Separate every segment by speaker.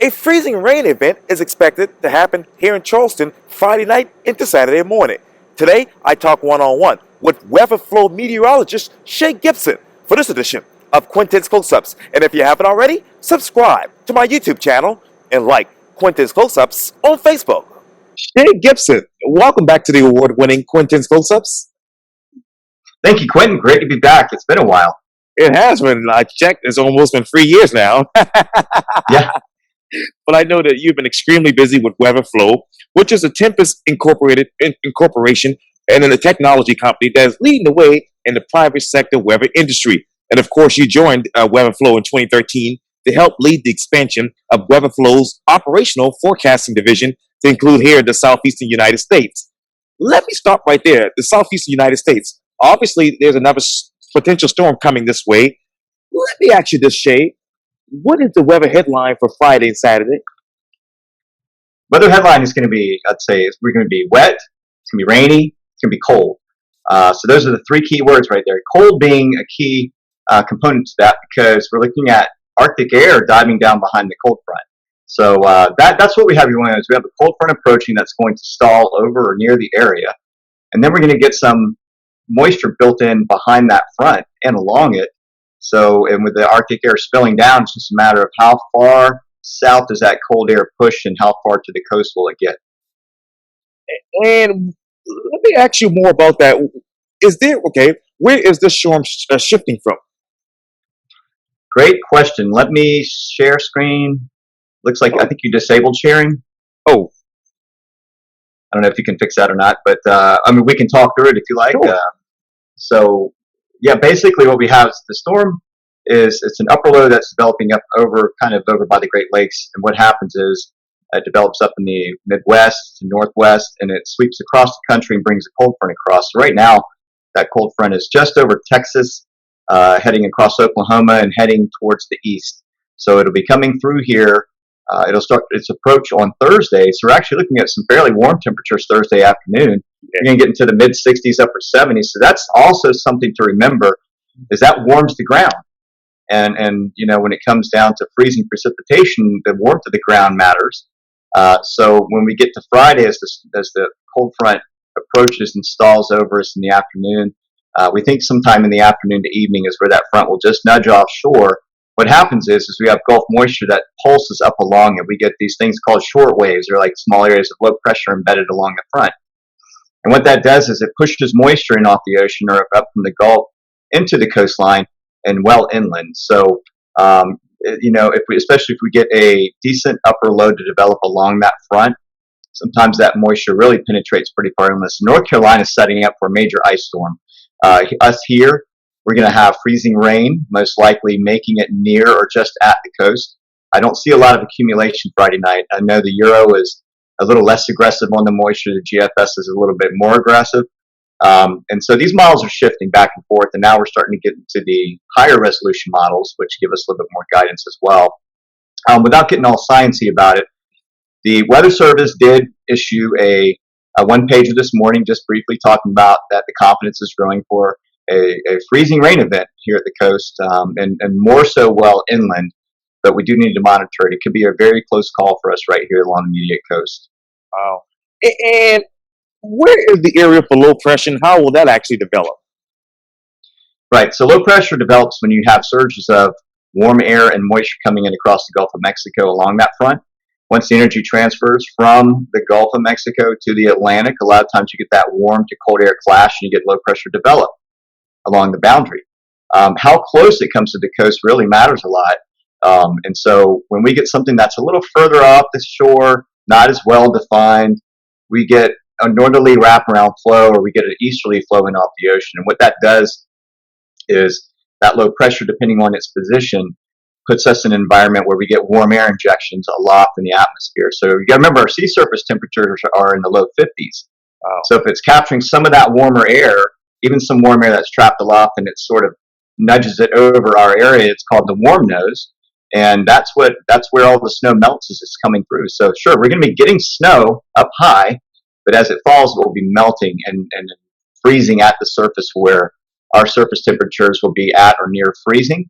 Speaker 1: A freezing rain event is expected to happen here in Charleston Friday night into Saturday morning. Today, I talk one-on-one with WeatherFlow meteorologist Shea Gibson for this edition of Quintin's Close-Ups. And if you haven't already, subscribe to my YouTube channel and like Quintin's Close-Ups on Facebook. Shea Gibson, welcome back to the award-winning Quintin's Close-Ups.
Speaker 2: Thank you, Quintin. Great to be back. It's been a while.
Speaker 1: It has been. I checked. It's almost been 3 years now.
Speaker 2: Yeah.
Speaker 1: But I know that you've been extremely busy with WeatherFlow, which is a Tempest incorporation and in a technology company that is leading the way in the private sector weather industry. And of course, you joined WeatherFlow in 2013 to help lead the expansion of WeatherFlow's operational forecasting division to include here the southeastern United States. Let me stop right there. The southeastern United States. Obviously, there's another potential storm coming this way. Let me ask you this, Shay. What is the weather headline for Friday and Saturday?
Speaker 2: Weather headline is going to be, we're going to be wet, it's going to be rainy, it's going to be cold. So those are the three key words right there. Cold being a key component to that because we're looking at Arctic air diving down behind the cold front. So that's what we have here. We have a cold front approaching that's going to stall over or near the area. And then we're going to get some moisture built in behind that front and along it. So, and with the Arctic air spilling down, it's just a matter of how far south does that cold air push and how far to the coast will it get.
Speaker 1: And let me ask you more about that. Where is this storm shifting from?
Speaker 2: Great question. Let me share screen. Looks like I think you disabled sharing.
Speaker 1: Oh.
Speaker 2: I don't know if you can fix that or not, but we can talk through it if you like.
Speaker 1: Sure.
Speaker 2: Yeah, basically what we have is the storm it's an upper low that's developing up over by the Great Lakes, and what happens is it develops up in the Midwest to Northwest, and it sweeps across the country and brings a cold front across. So right now, that cold front is just over Texas, heading across Oklahoma and heading towards the east. So it'll be coming through here. It'll start its approach on Thursday. So we're actually looking at some fairly warm temperatures Thursday afternoon. You're going to get into the mid 60s, upper 70s. So that's also something to remember is that warms the ground. And when it comes down to freezing precipitation, the warmth of the ground matters. So when we get to Friday, as the cold front approaches and stalls over us in the afternoon, we think sometime in the afternoon to evening is where that front will just nudge offshore. What happens is we have Gulf moisture that pulses up along it. We get these things called short waves. They're like small areas of low pressure embedded along the front. And what that does is it pushes moisture in off the ocean or up from the Gulf into the coastline and well inland. So, especially if we get a decent upper low to develop along that front, sometimes that moisture really penetrates pretty far inland. So North Carolina is setting up for a major ice storm. Us here, we're going to have freezing rain, most likely making it near or just at the coast. I don't see a lot of accumulation Friday night. I know the Euro is a little less aggressive on the moisture. The GFS is a little bit more aggressive. And so these models are shifting back and forth, and now we're starting to get into the higher resolution models, which give us a little bit more guidance as well. Without getting all sciencey about it, the Weather Service did issue a one-pager this morning just briefly talking about that the confidence is growing for a freezing rain event here at the coast, and more so well inland, but we do need to monitor it. It could be a very close call for us right here along the immediate coast.
Speaker 1: Wow. And where is the area for low pressure, and how will that actually develop?
Speaker 2: Right, so low pressure develops when you have surges of warm air and moisture coming in across the Gulf of Mexico along that front. Once the energy transfers from the Gulf of Mexico to the Atlantic, a lot of times you get that warm to cold air clash and you get low pressure develop along the boundary. How close it comes to the coast really matters a lot. And so when we get something that's a little further off the shore, not as well defined, we get a northerly wraparound flow or we get an easterly flowing off the ocean. And what that does is that low pressure, depending on its position, puts us in an environment where we get warm air injections aloft in the atmosphere. So you got to remember our sea surface temperatures are in the low 50s. Wow. So if it's capturing some of that warmer air, even some warm air that's trapped aloft and it sort of nudges it over our area, it's called the warm nose. And that's where all the snow melts as it's coming through. So sure, we're going to be getting snow up high, but as it falls, it will be melting and freezing at the surface where our surface temperatures will be at or near freezing.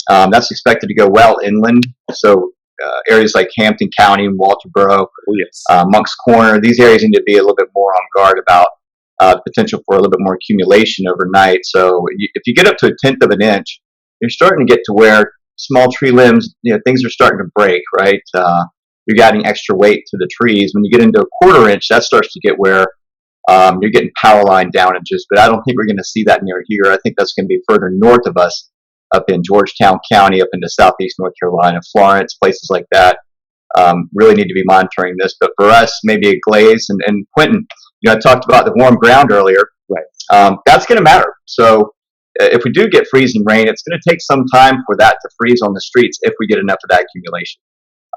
Speaker 2: That's expected to go well inland. So areas like Hampton County and Walterboro,
Speaker 1: Oh, yes.
Speaker 2: Moncks Corner. These areas need to be a little bit more on guard about potential for a little bit more accumulation overnight. So if you get up to a tenth of an inch, you're starting to get to where small tree limbs, things are starting to break, right? You're adding extra weight to the trees. When you get into a quarter inch, that starts to get where you're getting power line damages, but I don't think we're going to see that near here. I think that's going to be further north of us, up in Georgetown County, up into southeast North Carolina, Florence, places like that. Really need to be monitoring this. But for us, maybe a glaze. And Quintin, I talked about the warm ground earlier.
Speaker 1: Right.
Speaker 2: That's going to matter. So if we do get freezing rain, it's going to take some time for that to freeze on the streets if we get enough of that accumulation.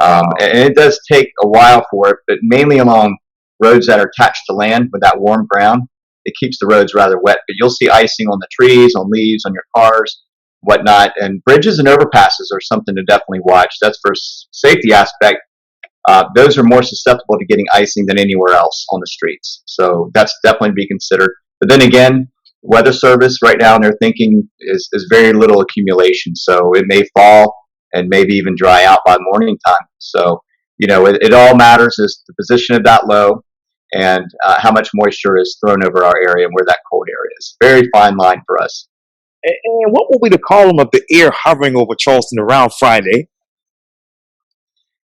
Speaker 2: And it does take a while for it, but mainly along roads that are attached to land with that warm ground, it keeps the roads rather wet. But you'll see icing on the trees, on leaves, on your cars, whatnot. And bridges and overpasses are something to definitely watch. That's for safety aspect. Those are more susceptible to getting icing than anywhere else on the streets. So that's definitely to be considered. But then again, Weather Service right now, they're thinking is very little accumulation. So it may fall and maybe even dry out by morning time. So, it all matters is the position of that low and how much moisture is thrown over our area and where that cold area is. Very fine line for us.
Speaker 1: And what will be the column of the air hovering over Charleston around Friday?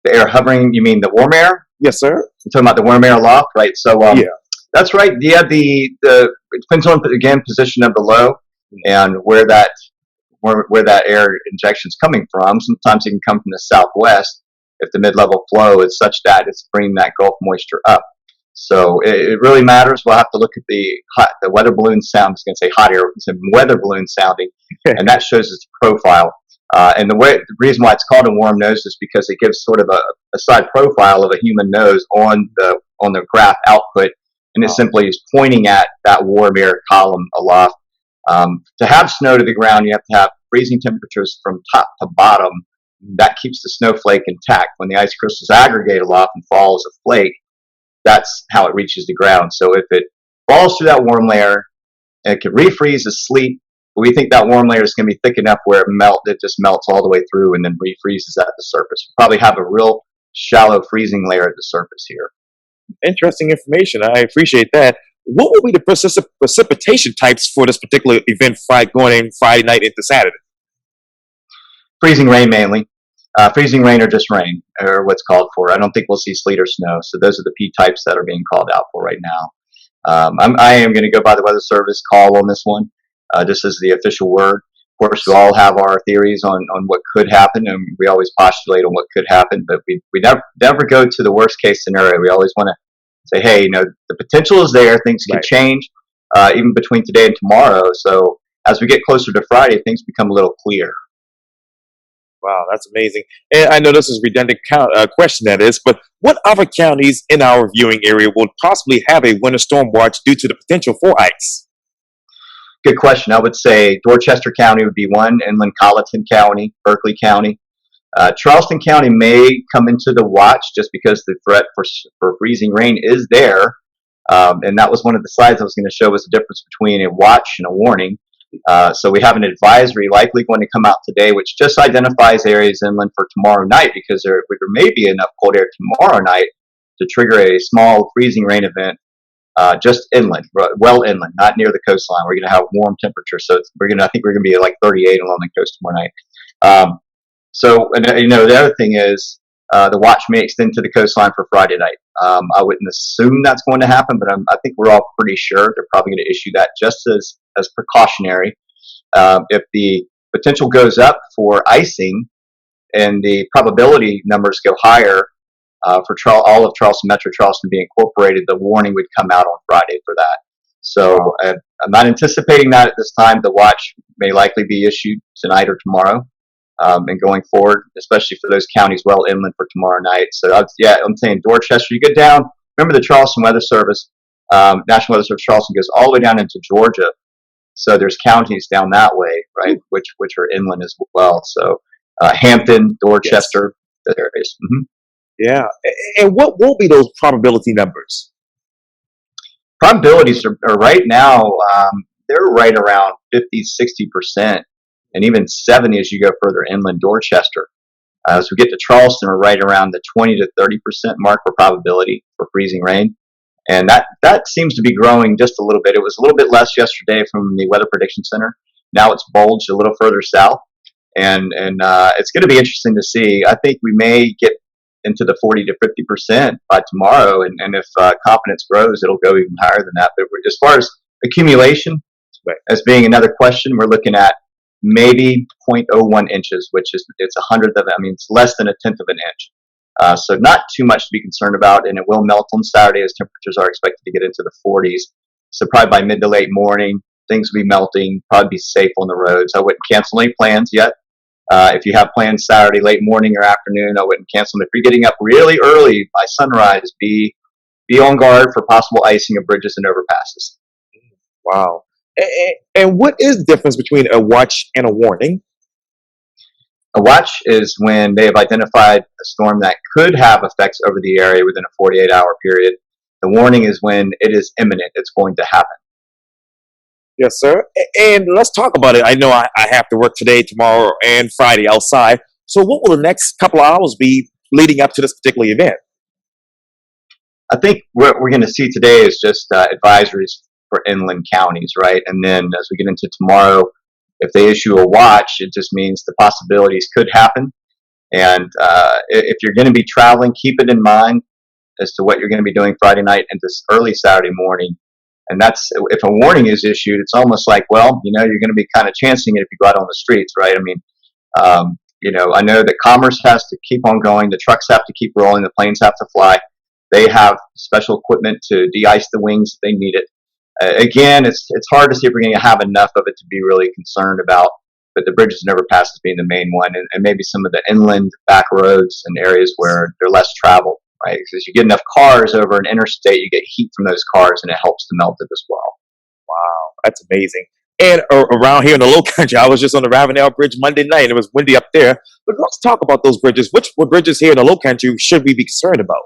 Speaker 2: The air hovering, you mean the warm air?
Speaker 1: Yes, sir.
Speaker 2: You're talking about the warm air aloft, right? So
Speaker 1: Yeah.
Speaker 2: that's right. Yeah, it depends on, again, position of the low and where that air injection is coming from. Sometimes it can come from the southwest if the mid-level flow is such that it's bringing that Gulf moisture up. So it really matters. We'll have to look at the weather balloon sound. I was going to say hot air, it's a weather balloon sounding, and that shows its profile. And the reason why it's called a warm nose is because it gives sort of a side profile of a human nose on the graph output, and it simply is pointing at that warm air column aloft. To have snow to the ground, you have to have freezing temperatures from top to bottom. That keeps the snowflake intact. When the ice crystals aggregate aloft and fall as a flake, that's how it reaches the ground. So if it falls through that warm layer, it can refreeze as sleet. We think that warm layer is going to be thick enough where it just melts all the way through and then refreezes at the surface. We'll probably have a real shallow freezing layer at the surface here.
Speaker 1: Interesting information. I appreciate that. What will be the precipitation types for this particular event going in Friday night into Saturday?
Speaker 2: Freezing rain mainly. Freezing rain or just rain, or what's called for. I don't think we'll see sleet or snow. So those are the P types that are being called out for right now. I am going to go by the Weather Service call on this one. This is the official word. Of course, we all have our theories on what could happen, and we always postulate on what could happen, but we never go to the worst case scenario. We always want to say, hey, the potential is there. Things could change even between today and tomorrow. So as we get closer to Friday, things become a little clearer.
Speaker 1: Wow, that's amazing. And I know this is a redundant question, that is, but what other counties in our viewing area will possibly have a winter storm watch due to the potential for ice?
Speaker 2: Good question. I would say Dorchester County would be one, Inland Colleton County, Berkeley County. Charleston County may come into the watch just because the threat for freezing rain is there. And that was one of the slides I was going to show was the difference between a watch and a warning. So we have an advisory likely going to come out today, which just identifies areas inland for tomorrow night because there may be enough cold air tomorrow night to trigger a small freezing rain event just inland, well inland, not near the coastline. We're going to have warm temperatures, so I think we're going to be at like 38 along the coast tomorrow night. The other thing is the watch may extend to the coastline for Friday night. I wouldn't assume that's going to happen, but I think we're all pretty sure they're probably going to issue that just as precautionary. If the potential goes up for icing and the probability numbers go higher for all of Charleston, Metro Charleston be incorporated, the warning would come out on Friday for that. So I'm not anticipating that at this time. The watch may likely be issued tonight or tomorrow. And going forward, especially for those counties well inland for tomorrow night. So I'm saying Dorchester, you get down. Remember the Charleston Weather Service, National Weather Service Charleston goes all the way down into Georgia. So there's counties down that way, right, which are inland as well. So Hampton, Dorchester, the areas. Mm-hmm.
Speaker 1: Yeah. And what will be those probability numbers?
Speaker 2: Probabilities are right now, they're right around 50, 60%. And even 70 as you go further inland, Dorchester. As we get to Charleston, we're right around the 20 to 30% mark for probability for freezing rain. And that seems to be growing just a little bit. It was a little bit less yesterday from the Weather Prediction Center. Now it's bulged a little further south. And it's going to be interesting to see. I think we may get into the 40 to 50% by tomorrow. And if confidence grows, it'll go even higher than that. But as far as accumulation, as being another question, we're looking at maybe 0.01 inches, which is it's a hundredth of it. I mean, it's less than a tenth of an inch. So not too much to be concerned about, and it will melt on Saturday as temperatures are expected to get into the 40s. So probably by mid to late morning, things will be melting, probably be safe on the roads. I wouldn't cancel any plans yet. If you have plans Saturday late morning or afternoon, I wouldn't cancel them. If you're getting up really early by sunrise, be on guard for possible icing of bridges and overpasses.
Speaker 1: Wow. And what is the difference between a watch and a warning?
Speaker 2: A watch is when they have identified a storm that could have effects over the area within a 48-hour period. The warning is when it is imminent, it's going to happen.
Speaker 1: Yes, sir. And let's talk about it. I know I have to work today, tomorrow, and Friday outside. So what will the next couple of hours be leading up to this particular event?
Speaker 2: I think what we're going to see today is just advisories for inland counties, right? And then as we get into tomorrow, if they issue a watch, it just means the possibilities could happen. And if you're going to be traveling, keep it in mind as to what you're going to be doing Friday night and this early Saturday morning. And that's, if a warning is issued, it's almost like, well, you're going to be kind of chancing it if you go out on the streets, right? I mean, I know that commerce has to keep on going. The trucks have to keep rolling. The planes have to fly. They have special equipment to de-ice the wings if they need it. Again, it's hard to see if we're going to have enough of it to be really concerned about, but the bridges and overpasses being the main one, and maybe some of the inland back roads and areas where they're less traveled, right? Because you get enough cars over an interstate, you get heat from those cars, and it helps to melt it as well.
Speaker 1: Wow, that's amazing. And around here in the Lowcountry, I was just on the Ravenel Bridge Monday night, and it was windy up there. But let's talk about those bridges. What bridges here in the Lowcountry should we be concerned about?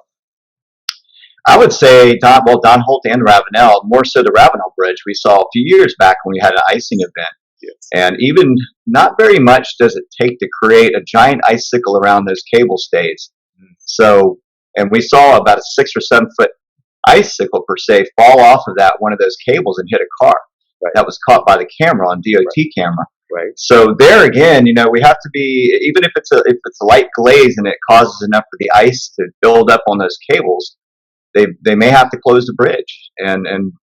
Speaker 2: I would say Don Holt and Ravenel, more so the Ravenel Bridge we saw a few years back when we had an icing event.
Speaker 1: Yes.
Speaker 2: And even not very much does it take to create a giant icicle around those cable stays. So, and we saw about a 6 or 7 foot icicle per se fall off of one of those cables and hit a car.
Speaker 1: Right.
Speaker 2: That was caught by the camera on DOT camera.
Speaker 1: Right.
Speaker 2: So there again, we have to be, even if it's a light glaze and it causes enough for the ice to build up on those cables, they may have to close the bridge, and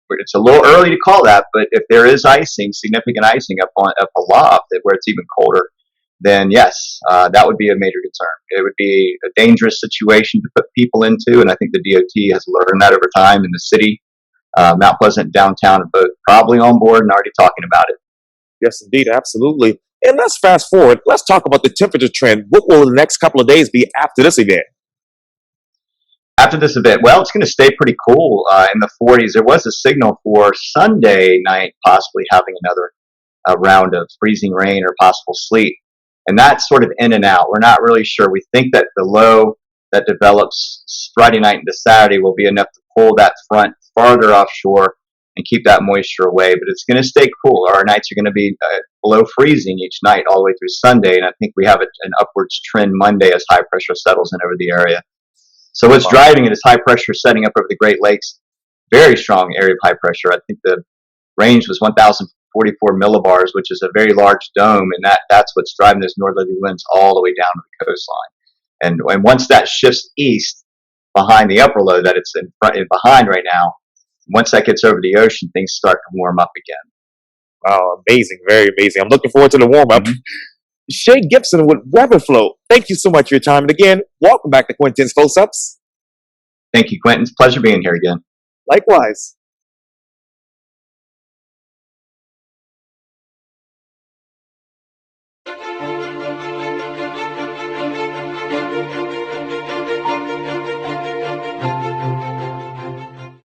Speaker 2: it's a little early to call that. But if there is significant icing up aloft, where it's even colder, then yes, that would be a major concern. It would be a dangerous situation to put people into, and I think the DOT has learned that over time. In the city, Mount Pleasant, downtown, are both probably on board and already talking about it.
Speaker 1: Yes, indeed, absolutely. And let's fast forward. Let's talk about the temperature trend. What will the next couple of days be after this event?
Speaker 2: After this event, well, it's going to stay pretty cool in the 40s. There was a signal for Sunday night possibly having another round of freezing rain or possible sleet. And that's sort of in and out. We're not really sure. We think that the low that develops Friday night into Saturday will be enough to pull that front farther offshore and keep that moisture away. But it's going to stay cool. Our nights are going to be below freezing each night all the way through Sunday. And I think we have an upwards trend Monday as high pressure settles in over the area. So what's driving it is high pressure setting up over the Great Lakes. Very strong area of high pressure. I think the range was 1,044 millibars, which is a very large dome, and that's what's driving those northerly winds all the way down to the coastline. And once that shifts east behind the upper low that it's in front and behind right now, once that gets over the ocean, things start to warm up again.
Speaker 1: Wow, amazing, very amazing. I'm looking forward to the warm up. Mm-hmm. Shea Gibson with WeatherFlow. Thank you so much for your time. And again, welcome back to Quintin's Close-Ups.
Speaker 2: Thank you, Quintin. It's a pleasure being here again.
Speaker 1: Likewise.